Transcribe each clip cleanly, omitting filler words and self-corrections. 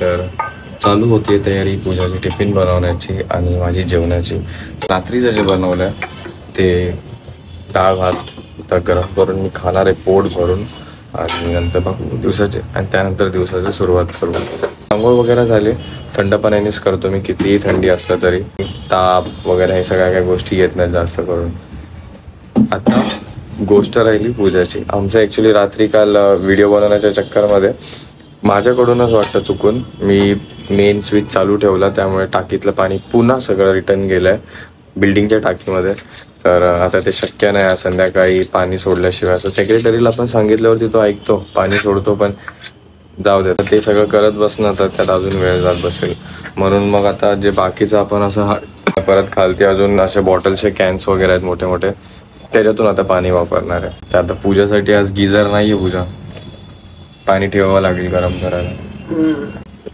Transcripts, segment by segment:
तर चालू होती तयारी पूजाची टिफिन बनवण्याची आणि माझी जेवणाची. रात्रीचं जे बनवलं ते डाळ भात तर गरम करून मी खाणार आहे पोट भरून, आणि नंतर बघू दिवसाचे, आणि त्यानंतर दिवसाची सुरुवात करू. आंघोळ वगैरे झाले, थंड पाण्यानेच करतो मी कितीही थंडी असलं तरी. ताप वगैरे हे सगळ्या काही गोष्टी येत नाही जास्त करून. आता गोष्ट राहिली पूजाची. आमचं ॲक्च्युली रात्री काल व्हिडिओ बनवण्याच्या चक्करमध्ये माझ्याकडूनच वाटतं चुकून मी मेन स्विच चालू ठेवला, त्यामुळे टाकीतलं पाणी पुन्हा सगळं रिटर्न गेलं आहे बिल्डिंगच्या टाकीमध्ये. तर आता ते शक्य नाही संध्याकाळी पाणी सोडल्याशिवाय. असं सेक्रेटरीला पण सांगितल्यावरती तो ऐकतो, पाणी सोडतो, पण जाऊ दे ते सगळं करत बसणं तर त्यात अजून वेळ जात बसेल. म्हणून मग आता जे बाकीचं आपण असं परत खालती अजून असे बॉटल्सचे कॅन्स वगैरे आहेत मोठे मोठे, त्याच्यातून आता पाणी वापरणार आहे. तर आता पूजासाठी आज गिझर नाही आहे, पूजा पाणी ठेवावं लागेल गरम करायला.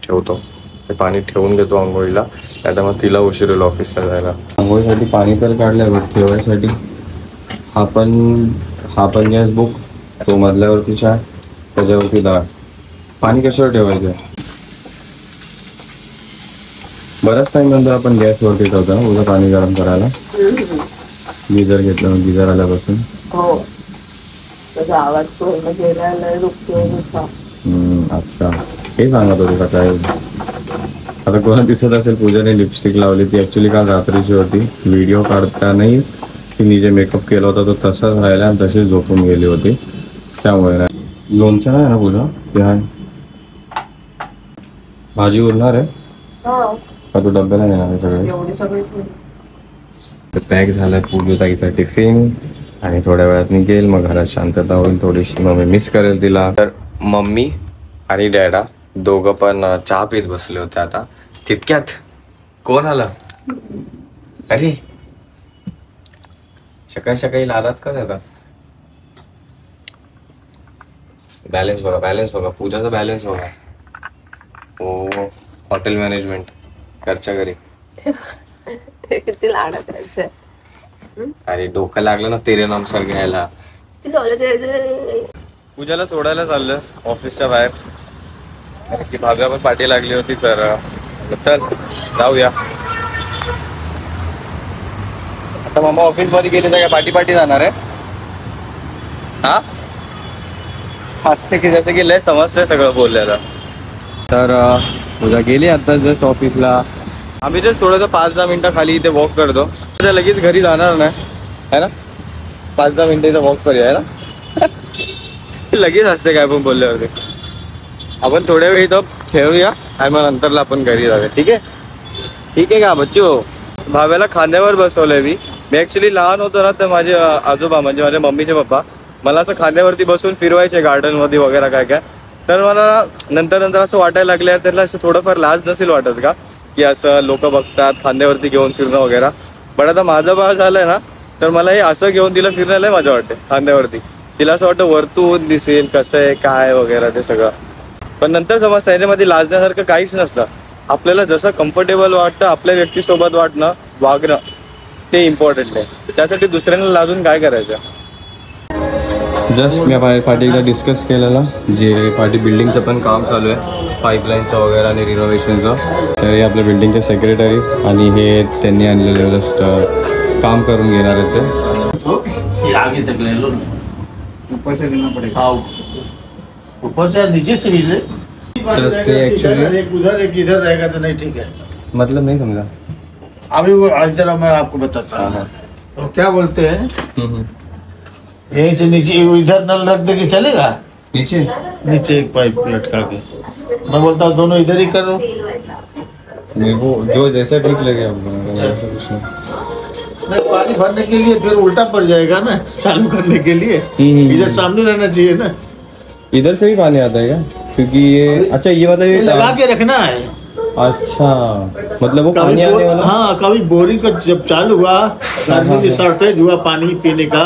ठेवतो ते पाणी ठेवून घेतो आंघोळीला, आता मग तिला उशीर होईल ऑफिसला जायला. आंघोळीसाठी पाणी तर काढलं, ठेवायसाठी हा पण गॅस बुक, तो मधल्यावरती चहा, त्याच्यावरती डाळ. पाणी कशावर ठेवायचं? बराच टाइम नंतर आपण गॅसवरती ठेवतो ना उद्या पाणी गरम करायला. गिझर घेतलं, गिझर आल्यापासून आवाज पूर्ण गेला रुकतो. अच्छा, हे सांगत होते का काय? आता कोणा दिसत असेल पूजाने लिपस्टिक लावली, ती ऍक्च्युली काल रात्रीची होती. व्हिडिओ काढतानाही तिने जे मेकअप केला होता तो तसाच राहिला आणि तशीच झोपून गेली होती. त्यामुळे नाही. लोणचं नाही ना पूजा? भाजी उरणार आहे का तू डब्याला नेणार आहे? सगळे पॅक झालं पूजाताईचा टिफिन आणि थोड्या वेळात निघेल. मग घरात शांतता होईल थोडीशी, मग मी मिस करेल तिला. तर मम्मी आणि डॅडा दोघं पण चहा पीत बसले होते. आता तितक्यात कोण आलं? अरे सकाळी सकाळी लालात का नाही? बॅलन्स बघा, बॅलन्स बघा, पूजाचा बॅलन्स बघा. हो, हॉटेल मॅनेजमेंट घरच्या घरी. किती लाड करायचं. अरे डोकं लागलं ना तेरे नाम सर घ्यायला. पूजाला सोडायला चाललं ऑफिसच्या बाहेर, की भाव्या पण पाठी लागली होती, तर चल जाऊया. आता मामा ऑफिस मध्ये गेले तर पाठी पाठी जाणार आहे. हा हसते की जसं की लय समजतंय सगळं बोललेलं. तर पूजा गेली आता जस्ट ऑफिसला. आम्ही जस्ट थोडंसं 5-10 मिनिटं खाली इथे वॉक करतो, लगेच घरी जाणार नाही है ना. 5-10 मिनिटं इथं वॉक करूया है ना. लगेच असते काय पण बोलल्यावरती. आपण थोड्या वेळ इथं खेळूया आणि मग नंतरला आपण घरी जाऊया. ठीक आहे? ठीक आहे का बच्चो? भाव्याला खांद्यावर बसवलंय मी. ॲक्च्युली लहान होतो ना, तर माझे आजोबा म्हणजे माझ्या मम्मीचे पप्पा मला असं खांद्यावरती बसून फिरवायचे गार्डनमध्ये वगैरे काय काय. तर मला नंतर असं वाटायला लागलं त्याला असं थोडंफार लाज नसेल वाटत का, की असं लोक बघतात खांद्यावरती घेऊन फिरणं वगैरे. पण आता माझं बाळ झालंय ना, तर मला हे असं घेऊन तिला फिरण्याला मजा वाटते खांद्यावरती. तिला असं वाटतं वरतून दिसेल कसं आहे काय वगैरे ते सगळं. पण नंतर समजतं याच्यामध्ये लाजण्यासारखं काहीच नसतं. आपल्याला जसं कम्फर्टेबल वाटतं आपल्या व्यक्तीसोबत वागणं ते इम्पॉर्टंट आहे. त्यासाठी दुसऱ्यांना लाजून काय करायचं. जस्ट मी पाठी एकदा डिस्कस केलेलं, जे पाठी बिल्डिंगचं पण काम चालू आहे पाईपलाईनचं वगैरे आणि रिनोव्हेशनचं. तर हे आपल्या बिल्डिंगचे सेक्रेटरी आणि हे त्यांनी आणलेलं जस्ट काम करून घेणार आहेत ते. आगे तक ले लो, ऊपर से लेना पड़ेगा. हाँ, ऊपर से नीचे से भी ले. तो ते एक्चुअली एक उधर एक इधर रहेगा तो नहीं ठीक है. मतलब नहीं समझा. अभी वो जरा मैं आपको बताता हूँ. तो क्या बोलते हैं, यहीं से नीचे इधर नल रख दे के चलेगा. नीचे एक पाइप लटका के. मैं बोलता हूँ दोनों इधर ही करो. मेरे को जो जैसा ठीक लगे कुछ नहीं, पानी भरने के लिए फिर उल्टा पड़ जाएगा ना चालू करने के लिए. इधर सामने रहना चाहिए ना. इधर से भी पानी आता है क्या? क्योंकि ये अच्छा ये मतलब ये लगा के रखना है. अच्छा मतलब वो पानी आने वाला. हाँ, कभी बोरिंग का जब चालू हुआ, गर्मी में शॉर्टेज हुआ पानी पीने का,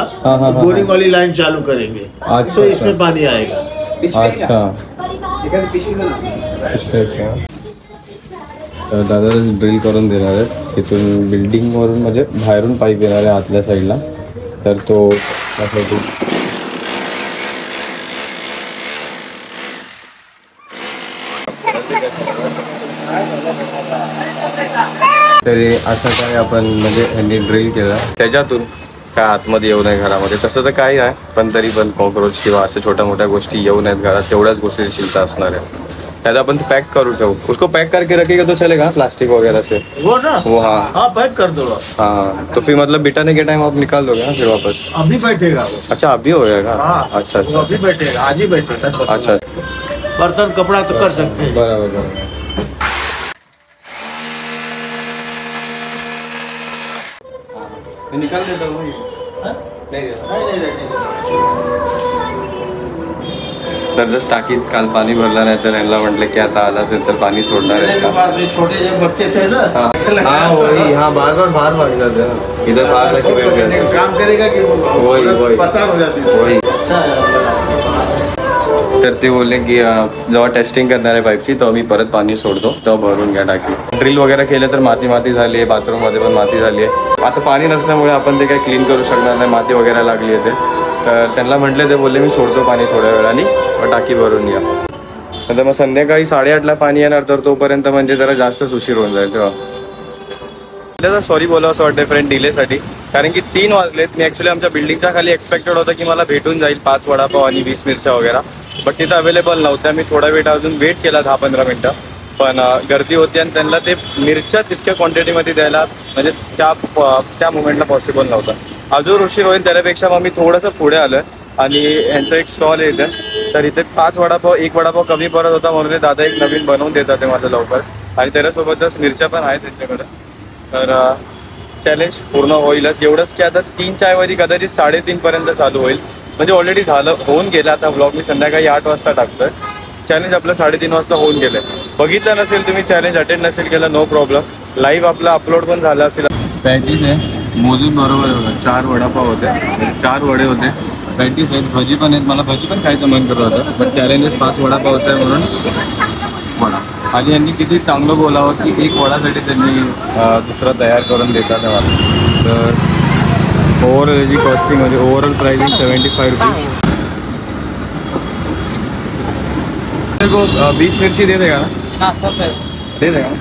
बोरिंग वाली लाइन चालू करेंगे. तो इसमें पानी आएगा. अच्छा तर दादा ड्रिल करून देणार आहेत इथून बिल्डिंगवरून, म्हणजे बाहेरून पाईप येणार आहे आतल्या साईडला. तर तो त्यासाठी तरी असं काय आपण म्हणजे यांनी ड्रिल केलं त्याच्यातून काय आतमध्ये येऊ नये घरामध्ये, तसं तर काही आहे, पण तरी पण कॉक्रोच किंवा अशा छोट्या मोठ्या गोष्टी येऊ नयेत घरात, तेवढ्याच गोष्टीची चिंता असणार आहे. त्याचा आपण पैक करू ठेवू, उसको पैक करके रखेगा तो चलेगा प्लास्टिक वगैरह से वो ना वो. हाँ हाँ पैक कर दो हाँ, तो फिर मतलब बिटाने के टाइम आप निकाल दोगे ना फिर वापस? अभी बैठेगा वो. अच्छा अभी हो जाएगा. हाँ अच्छा वो अच्छा अभी बैठेगा, आज ही बैठेगा. अच्छा बर्तन कपड़ा तो कर सकते हैं. बराबर बराबर. निकाल देता हूँ. तर जस्ट टाकीत काल पाणी भरलं नाही तर यांना म्हटलं की आता आला असेल तर पाणी सोडणार आहे का. छोटे जब बच्चे थे ना हाँ वही, हाँ बार बार बाहर भाग जाते हैं इधर बाहर जाके बैठ जाते हैं. काम करेगा कि वही परेशान हो जाती है. वही. अच्छा तर ते बोलले की जेव्हा टेस्टिंग करणार आहे पाईपची तेव्हा मी परत पाणी सोडतो, तेव्हा भरून घ्या टाकी. ड्रिल वगैरे केलं तर माती माती झाली आहे, बाथरूममध्ये पण माती झाली आहे. आता पाणी नसल्यामुळे आपण ते काही क्लीन करू शकणार नाही, माती वगैरे लागली आहे ते. तर त्यांना म्हटले, ते बोलले मी सोडतो पाणी थोड्या वेळाने व टाकी भरून या. नंतर मग संध्याकाळी 8:30ला पाणी येणार, तर तोपर्यंत म्हणजे जरा जास्तच उशीर होऊन जाईल. तेव्हा सॉरी बोला असं वाटतं फ्रेंड डिलेसाठी, कारण की 3 वाजलेत. मी ॲक्च्युली आमच्या बिल्डिंगच्या खाली एक्सपेक्टेड होतं की मला भेटून जाईल 5 वडापाव आणि 20 मिरच्या वगैरे, बट तिथं अवेलेबल नव्हत्या. मी थोडा वेळ अजून वेट केला 10-15 मिनटं, पण गर्दी होती आणि त्यांना ते मिरच्या तितक्या क्वांटिटीमध्ये द्यायला म्हणजे त्या मुमेंटला पॉसिबल नव्हतं. अजून उशीर होईल त्यापेक्षा मग मी थोडंसं पुढे आलं आणि यांचं एक स्टॉल आहे इथे, तर इथे 5 वडापाव 1 वडापाव कमी पडत होता म्हणून ते दादा एक नवीन बनवून देतात ते माझं लवकर, आणि त्याच्यासोबतच मिरच्या पण आहेत त्यांच्याकडे. तर चॅलेंज पूर्ण होईलच. एवढंच की आता 3च्या ऐवजी कदाचित 3:30 पर्यंत चालू होईल, म्हणजे ऑलरेडी होऊन गेलं. आता ब्लॉग मी संध्याकाळी 8 वाजता टाकतोय. चॅलेंज आपलं 3:30 वाजता होऊन गेलं. बघितलं नसेल तुम्ही, चॅलेंज अटेंड नसेल केलं, नो प्रॉब्लेम, लाईव्ह आपला अपलोड पण झाला असेल. पॅटीस आहे मोजून बरोबर होतं. 4 वडापाव होते, 4 वडे होते, पॅटीस आहेत, भजी पण आहेत. मला भजी पण खायचं मन करत होतं, बट चॅलेंजेस 5 वडापावचं आहे म्हणून वडा. आणि यांनी किती चांगलं बोलावं की 1 वडासाठी त्यांनी दुसरा तयार करून देतात मला. तर ओव्हरऑल याची कॉस्टिंग म्हणजे ओव्हरऑल प्राइसिंग 75 रुपीज. 20 मिरची दे देगा ना? दे देगा ना?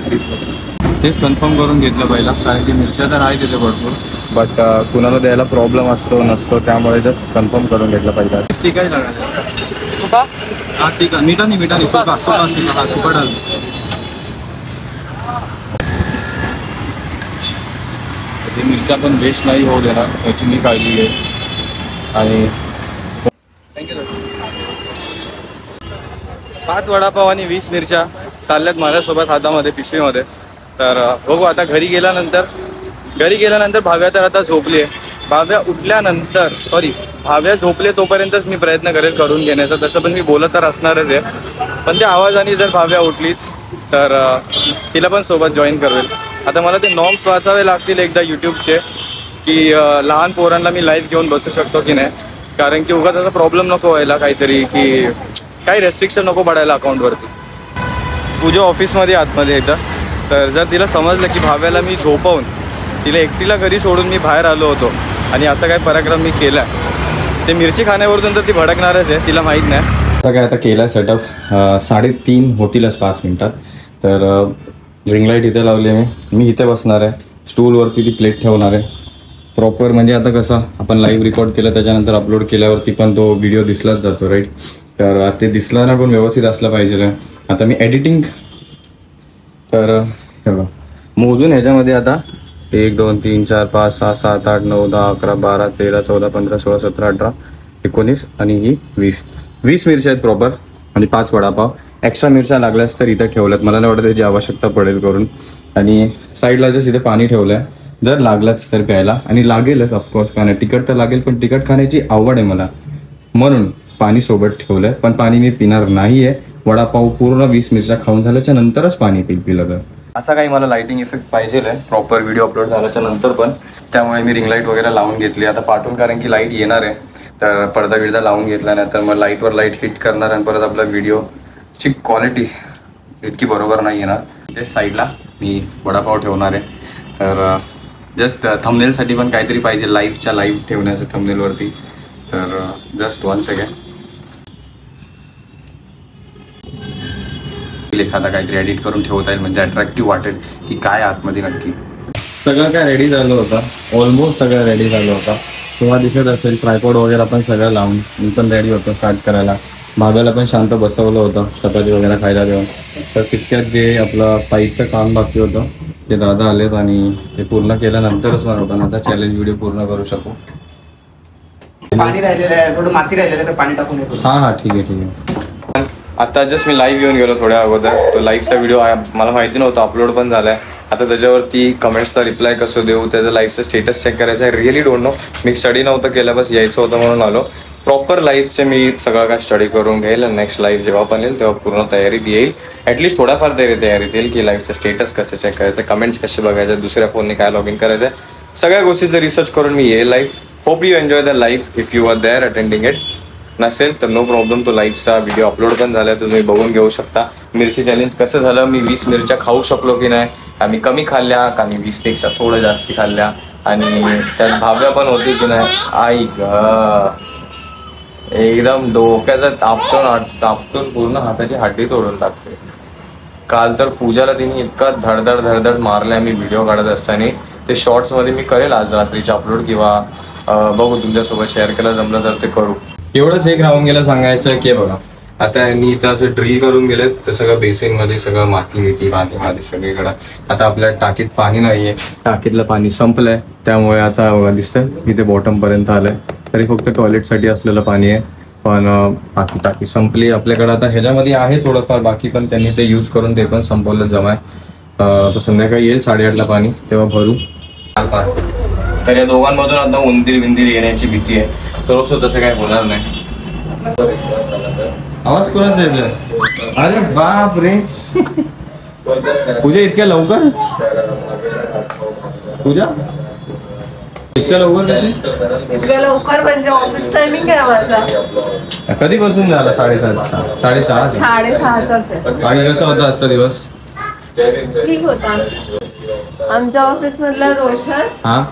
तेच कन्फर्म करून घेतलं पहिला, कारण की मिरच्या तर आहे तिथे भरपूर, बट कुणाला द्यायला प्रॉब्लेम असतो नसतो, त्यामुळे जस्ट कन्फर्म करून घेतलं पाहिजे. ठीक आहे लागायचं. हां ठीक आहे. मिठा नाही सुका डाल. ते मिरच्या पण वेस्ट नाही होऊ देणार याची मी काळजी घे. आणि 5 वडापाव आणि 20 मिरच्या चालल्यात माझ्यासोबत हातामध्ये पिशवीमध्ये. तर बघू आता घरी गेल्यानंतर भाव्या तर आता झोपली आहे. भाव्या झोपले तोपर्यंतच मी प्रयत्न करेल करून घेण्याचा. तसं पण मी बोलत तर असणारच आहे, पण त्या आवाजाने जर भाव्या उठलीच तर तिला पण सोबत जॉईन करेल. आता मला ते नॉर्म्स वाचावे लागतील एकदा यूट्यूबचे, की लहान पोरांना मी लाईव्ह घेऊन बसू शकतो की नाही, कारण की उगाच त्याचा प्रॉब्लेम नको व्हायला काहीतरी, की काही रेस्ट्रिक्शन नको पडायला अकाउंटवरती. तुझ्या ऑफिसमध्ये आतमध्ये येतं, तर जर तिला समजलं की भाव्याला मी झोपवून तिला एकटीला घरी सोडून मी बाहेर आलो होतो आणि असा काय पराक्रम मी केला, ते मिरची खाण्यावरून तर ती भडकणारच आहे, तिला माहीत नाही. आता काय आता केला सेटअप 3:30 होतीलच 5 मिनटात. तर रिंग लाईट इथे लावली मी इथे बसणार आहे, स्टूलवरती ती प्लेट ठेवणार आहे प्रॉपर. म्हणजे आता कसं आपण लाईव्ह रेकॉर्ड केलं त्याच्यानंतर अपलोड केल्यावरती पण तो व्हिडिओ दिसलाच जातो राईट, तर ते दिसला ना पण व्यवस्थित असलं पाहिजे. आता मी एडिटिंग तर मोजून ह्याच्यामध्ये आता 1 2 3 4 5 6 7 8 9 10 11 12 13 14 15 16 17 18 19 आणि ही 20 मिरच्या आहेत प्रॉपर आणि 5 वडापाव. एक्स्ट्रा मिरच्या लागल्यास तर इथं ठेवल्यात, मला नाही वाटत त्याची आवश्यकता पडेल करून. आणि साईडला जस्ट इथे पाणी ठेवलं आहे, जर लागलाच तर प्यायला, आणि लागेलच ऑफकोर्स, कारण तिखट तर लागेल, पण तिखट खाण्याची आवड आहे मला म्हणून पाणी सोबत ठेवलंय. पण पाणी मी पिणार नाही आहे, वडापाव पूर्ण 20 मिरच्या खाऊन झाल्याच्या नंतरच पाणी पिलं तर. असा काही मला लाईटिंग इफेक्ट पाहिजे आहे प्रॉपर व्हिडिओ अपलोड झाल्याच्या नंतर पण, त्यामुळे मी रिंग लाईट वगैरे लावून घेतली आता पाठवून, कारण की लाईट येणार आहे. तर पडदा बिडदा लावून घेतला नाही तर मग लाईटवर लाईट हिट करणार आणि परत आपला व्हिडिओची क्वालिटी इतकी बरोबर नाही येणार. ते साईडला मी वडापाव ठेवणार आहे. तर जस्ट थंबनेलसाठी पण काहीतरी पाहिजे, लाईव्ह ठेवण्याचं थंबनेलवरती. तर जस्ट 1 सेकंड. देखील एखादा काहीतरी एडिट करून ठेवता येईल, म्हणजे अट्रॅक्टिव्ह वाटेल की काय आतमध्ये नक्की. सगळं काय रेडी झालं होतं, ऑलमोस्ट सगळं रेडी झालं होतं. तुम्हाला दिसत असेल ट्रायपॉड वगैरे आपण सगळं लावून मी पण रेडी होतो स्टार्ट करायला. भागाला पण शांत बसवलं होतं चपाती वगैरे खायला देऊन. तर तितक्यात जे आपलं पाईपचं काम बाकी होतं ते दादा आलेत आणि ते पूर्ण केल्यानंतरच मला आपण आता चॅलेंज व्हिडिओ पूर्ण करू शकू. पाणी राहिलेलं आहे, थोडं माती राहिलेलं आहे, तर पाणी टाकून येतो. हां ठीक आहे. आता जस्ट मी लाईव्ह येऊन गेलो थोड्या अगोदर. तो लाईव्हचा व्हिडिओ मला माहिती नव्हता, अपलोड पण झाला आहे. आता त्याच्यावरती कमेंट्सला रिप्लाय कसं देऊ, त्याचं लाईव्हचं स्टेटस चेक करायचं आहे. Really don't know. Me study नव्हतं केलं, बस यायचं होतं म्हणून आलो. प्रॉपर लाईव्हचे मी सगळं काय स्टडी करून घेईल. नेक्स्ट लाईव्ह जेव्हा पण येईल तेव्हा पूर्ण तयारीत येईल. ॲटलीस्ट थोडाफार तयारीत येईल की लाईव्हचं स्टेटस कसं चेक करायचं, कमेंट्स कसे बघायचे, दुसऱ्या फोनने काय लॉग इन करायचं, सगळ्या गोष्टीचं रिसर्च करून मी येईल live. Hope you enjoy the live if you are there attending it. नसेल तर नो प्रॉब्लेम, तो लाईव्हचा व्हिडिओ अपलोड पण झाला आहे, तुम्ही बघून घेऊ शकता. मिरची चॅलेंज कसं झालं, मी 20 मिरच्या खाऊ शकलो की नाही, का मी कमी खाल्ल्या, का मी 20पेक्षा थोडं जास्ती खाल्ल्या, आणि त्यात भाव्या पण होती की नाही. आई ग, एकदम डोक्याचं तापटून पूर्ण हाताची हड्डी तोडून टाकते. काल तर पूजाला तिने इतका धडधड मारलाय मी व्हिडिओ काढत असताना. ते शॉर्ट्समध्ये मी करेल आज रात्रीचे अपलोड, किंवा बघू तुमच्यासोबत शेअर केलं जमलं तर ते करू. एवढंच एक राहून गेलं सांगायचं की बघा, आता यांनी इथं असं ड्रिल करून गेलेत, तर सगळं बेसिनमध्ये सगळं माती सगळीकडं. आता आपल्या टाकीत पाणी नाहीये, टाकीतलं पाणी संपलंय, त्यामुळे आता बघा दिसतंय इथे बॉटम पर्यंत आलंय. तरी फक्त टॉयलेटसाठी असलेलं पाणी आहे, पण बाकी टाकी संपली आपल्याकडं. आता ह्याच्यामध्ये आहे थोडंफार बाकी, पण त्यांनी ते यूज करून ते पण संपवलं जमाय. तर संध्याकाळी येईल 8:30ला पाणी, तेव्हा भरू. तर या दोघांमधून आता उंदीर येण्याची भीती आहे. तर रोज तसं काय होणार नाही. आवाज कोणाचा येतोय? अरे बाप रे, पूजा इतक्या लवकर? पूजा इतक्या लवकर कशी? इतक्या लवकर म्हणजे ऑफिस टायमिंग आहे माझा. कधीपासून झाला? 6:30 6:30. 6:30 आणि कसं होता आजचा दिवस? ठीक होता. आमच्या ऑफिस मधला रोशन, हा,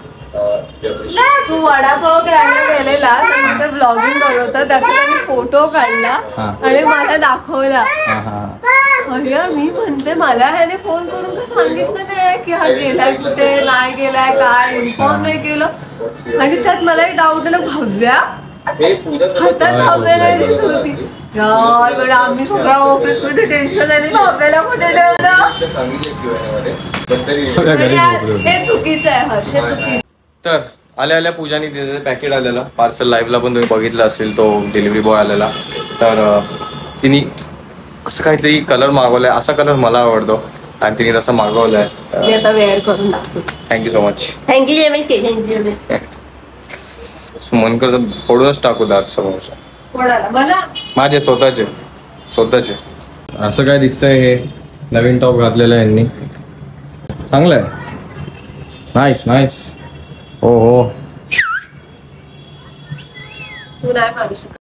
तू वडापाव खायला गेलेला, तर ब्लॉगिंग करत होता, त्याचा त्यांनी फोटो काढला आणि मला दाखवला. अय्या, मी म्हणते मला ह्याने फोन करून का सांगितलं नाही की हा गेलाय कुठे, नाही गेलाय, काय इन्फॉर्म नाही केलं. आणि त्यात मला एक डाऊट आला, भव्या हातात भाव्याला दिसत होती. यार बरं, आम्ही सगळ्या ऑफिस मध्ये टेन्शन आणि भाव्याला कुठे ठेवलं. हे चुकीचं आहे हर्ष, हे चुकीचं. तर आल्या पूजानी तिथे पॅकेट आलेला पार्सल, लाईव्हला पण तुम्ही बघितलं असेल, तो डिलिव्हरी बॉय आलेला. तर तिने असं काहीतरी कलर मागवलाय, असा कलर मला आवडतो आणि तिने तसं मागवलाय. मी आता वेअर करून दाखवतो. Thank you so much. थँक्यू जेमेश. मन करतं फोडूनच टाकू दात समोरच्या. कोणाला? मला? माझे स्वतःचे. असं काय दिसतंय, हे नवीन टॉप घातलेलं आहे यांनी, चांगलं आहे. नाईस. हो, तू नाही मारू शकत.